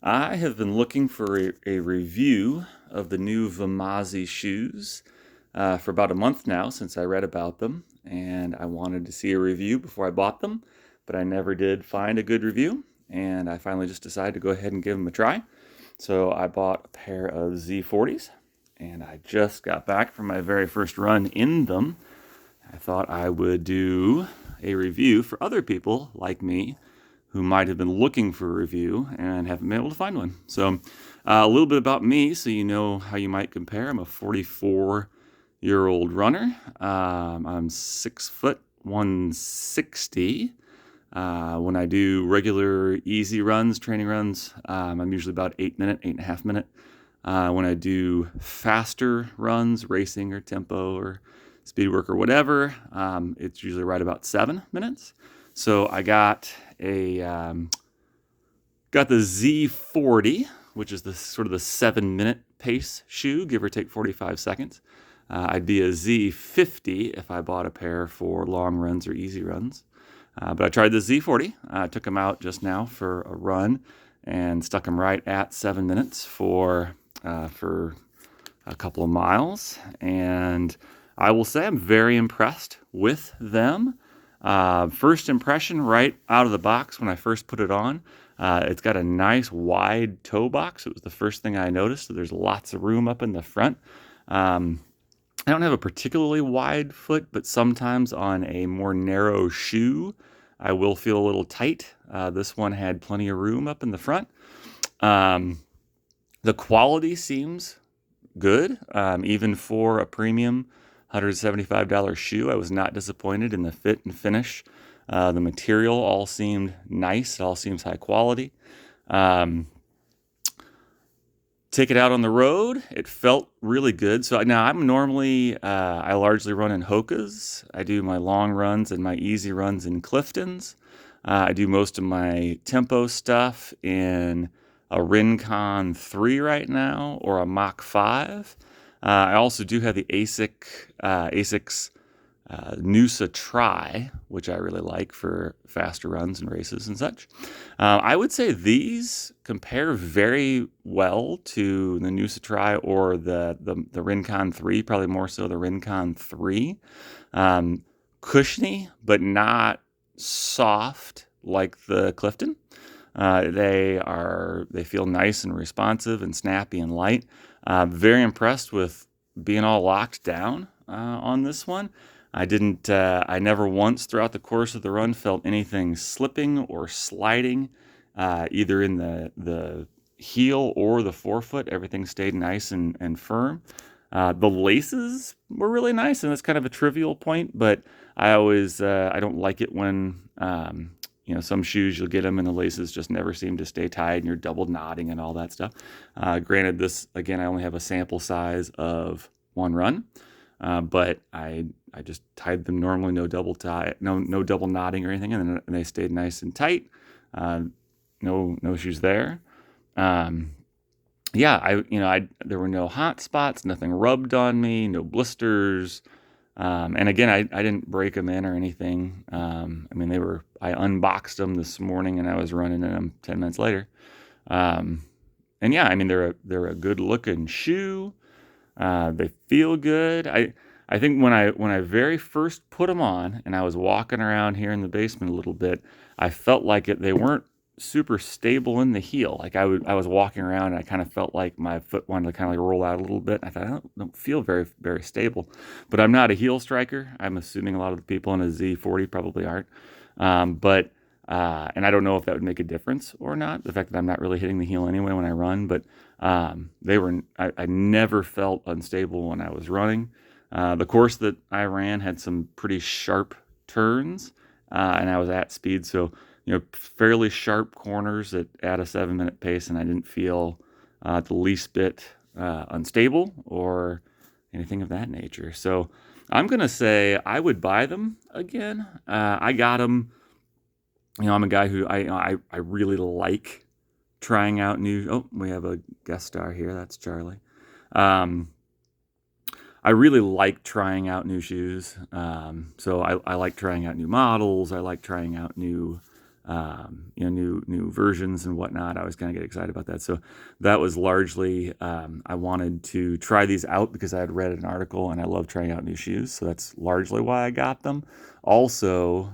I have been looking for a review of the new Vimazi shoes for about a month now since I read about them, and I wanted to see a review before I bought them, but I never did find a good review, and I finally just decided to go ahead and give them a try. So I bought a pair of Z40s, and I just got back from my very first run in them. I thought I would do a review for other people like me who might have been looking for a review and haven't been able to find one. So, a little bit about me so you know how you might compare. I'm a 44-year-old runner. I'm 6 foot 160. When I do regular easy runs, training runs, I'm usually about 8 minute, 8.5 minute. When I do faster runs, racing or tempo or speed work or whatever, it's usually right about 7 minutes. So I got the Z40, which is the sort of the 7 minute pace shoe, give or take 45 seconds. I'd be a Z50 if I bought a pair for long runs or easy runs. But I tried the Z40. I took them out just now for a run and stuck them right at 7 minutes for a couple of miles. And I will say I'm very impressed with them. First impression right out of the box when I first put it on, it's got a nice wide toe box. It was the first thing I noticed. So there's lots of room up in the front. I don't have a particularly wide foot, but sometimes on a more narrow shoe, I will feel a little tight. This one had plenty of room up in the front. The quality seems good, even for a premium $175 shoe. I was not disappointed in the fit and finish. The material all seemed nice. It all seems high quality. Take it out on the road. It felt really good. So now I'm normally, I largely run in Hokas. I do my long runs and my easy runs in Cliftons. I do most of my tempo stuff in a Rincon 3 right now or a Mach 5. I also do have the ASICS Noosa Tri, which I really like for faster runs and races and such. I would say these compare very well to the Noosa Tri or the Rincon 3, probably more so the Rincon 3. Cushiony, but not soft like the Clifton. They feel nice and responsive and snappy and light. Very impressed with being all locked down on this one. I never once throughout the course of the run felt anything slipping or sliding, either in the heel or the forefoot. Everything stayed nice and firm. The laces were really nice, and that's kind of a trivial point, but I don't like it when, some shoes you'll get them and the laces just never seem to stay tied and you're double knotting and all that stuff. Granted, this, again, I only have a sample size of one run, but I just tied them normally, no double double knotting or anything, and they stayed nice and tight. No issues there. There were no hot spots, nothing rubbed on me, no blisters. And again, I didn't break them in or anything. I unboxed them this morning and I was running in them 10 minutes later. They're a good looking shoe. They feel good. I think when I very first put them on and I was walking around here in the basement a little bit, I felt like they weren't super stable in the heel. Like I was walking around and I kind of felt like my foot wanted to kind of like roll out a little bit. I thought, I don't feel very, very stable, but I'm not a heel striker. I'm assuming a lot of the people in a Z40 probably aren't. And I don't know if that would make a difference or not, the fact that I'm not really hitting the heel anyway when I run, but I never felt unstable when I was running. The course that I ran had some pretty sharp turns, and I was at speed, so fairly sharp corners at a 7-minute pace, and I didn't feel the least bit unstable or anything of that nature. So I'm gonna say I would buy them again. I got them. I'm a guy who I really like trying out new. Oh, we have a guest star here. That's Charlie. I really like trying out new shoes. So I like trying out new models. I like trying out new new versions and whatnot. I always kind of get excited about that. So that was largely, I wanted to try these out because I had read an article and I love trying out new shoes. So that's largely why I got them. Also,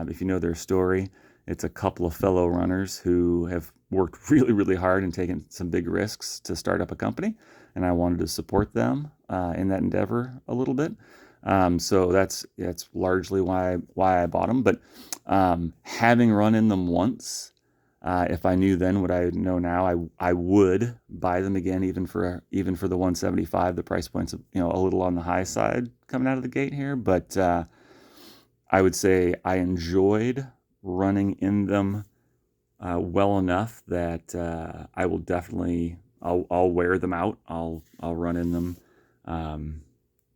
if you know their story, it's a couple of fellow runners who have worked really, really hard and taken some big risks to start up a company. And I wanted to support them in that endeavor a little bit. So that's largely why I bought them. But having run in them once, if I knew then what I know now, I would buy them again, even for the 175. The price point's a little on the high side coming out of the gate here, but I would say I enjoyed running in them well enough that I will definitely I'll wear them out. I'll run in them.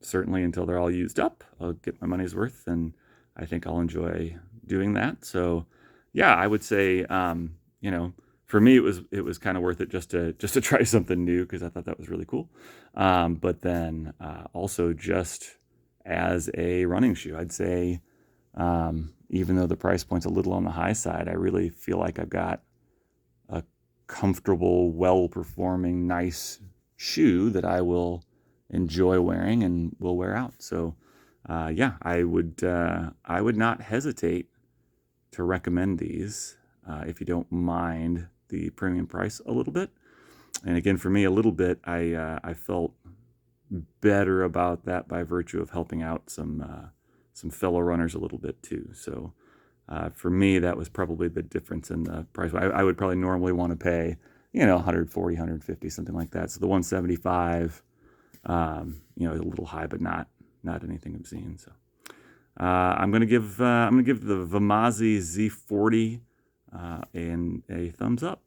Certainly until they're all used up. I'll get my money's worth, and I think I'll enjoy doing that. So, yeah, I would say, for me, it was kind of worth it just to try something new because I thought that was really cool. But then also just as a running shoe, I'd say, even though the price point's a little on the high side, I really feel like I've got a comfortable, well-performing, nice shoe that I will enjoy wearing and will wear out. So, yeah, I would not hesitate to recommend these if you don't mind the premium price a little bit. And again, for me, a little bit, I felt better about that by virtue of helping out some fellow runners a little bit too. So, for me, that was probably the difference in the price. I would probably normally want to pay, 140, 150, something like that. So the 175. A little high, but not anything obscene. So I'm gonna give the Vimazi Z40 a thumbs up.